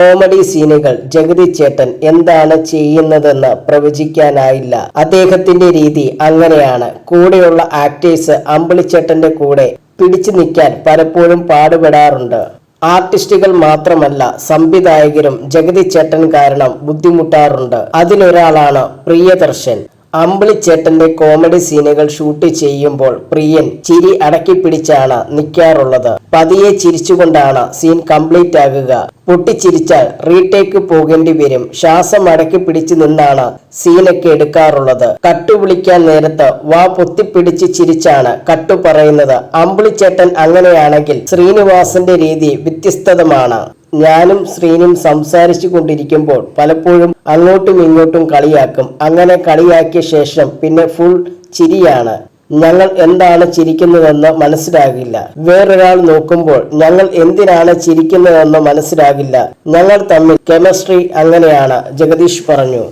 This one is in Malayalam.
കോമഡി സീനുകൾ ജഗതി ചേട്ടൻ എന്താണ് ചെയ്യുന്നതെന്ന് പ്രവചിക്കാനായില്ല. അദ്ദേഹത്തിന്റെ രീതി അങ്ങനെയാണ്. കൂടെയുള്ള ആക്ടേഴ്സ് അമ്പിളിച്ചേട്ടന്റെ കൂടെ പിടിച്ചു നിൽക്കാൻ പലപ്പോഴും പാടുപെടാറുണ്ട്. ആർട്ടിസ്റ്റുകൾ മാത്രമല്ല, സംവിധായകരും ജഗതി ചേട്ടൻ കാരണം ബുദ്ധിമുട്ടാറുണ്ട്. അതിലൊരാളാണ് പ്രിയദർശൻ. അമ്പിളിച്ചേട്ടന്റെ കോമഡി സീനുകൾ ഷൂട്ട് ചെയ്യുമ്പോൾ പ്രിയൻ ചിരി അടക്കി പിടിച്ചാണ് നിൽക്കാറുള്ളത്. പതിയെ ചിരിച്ചുകൊണ്ടാണ് സീൻ കംപ്ലീറ്റ് ആകുക. പൊട്ടിച്ചിരിച്ചാൽ റീടേക്ക് പോകേണ്ടി വരും. ശ്വാസം അടക്കി പിടിച്ചു നിന്നാണ് സീനൊക്കെ എടുക്കാറുള്ളത്. കട്ടു വിളിക്കാൻ നേരത്ത് വാ പൊത്തിപ്പിടിച്ച് ചിരിച്ചാണ് കട്ടു പറയുന്നത്. അമ്പിളിച്ചേട്ടൻ അങ്ങനെയാണെങ്കിൽ ശ്രീനിവാസന്റെ രീതി വ്യത്യസ്തമാണ്. ഞാനും ശ്രീനും സംസാരിച്ചു കൊണ്ടിരിക്കുമ്പോൾ പലപ്പോഴും അങ്ങോട്ടും ഇങ്ങോട്ടും കളിയാക്കും. അങ്ങനെ കളിയാക്കിയ ശേഷം പിന്നെ ഫുൾ ചിരിയാണ്. ഞങ്ങൾ എന്താണ് ചിരിക്കുന്നതെന്ന് മനസ്സിലാകില്ല. വേറൊരാൾ നോക്കുമ്പോൾ ഞങ്ങൾ എന്തിനാണ് ചിരിക്കുന്നതെന്ന് മനസ്സിലാകില്ല. ഞങ്ങൾ തമ്മിൽ കെമിസ്ട്രി അങ്ങനെയാണ്, ജഗദീഷ് പറഞ്ഞു.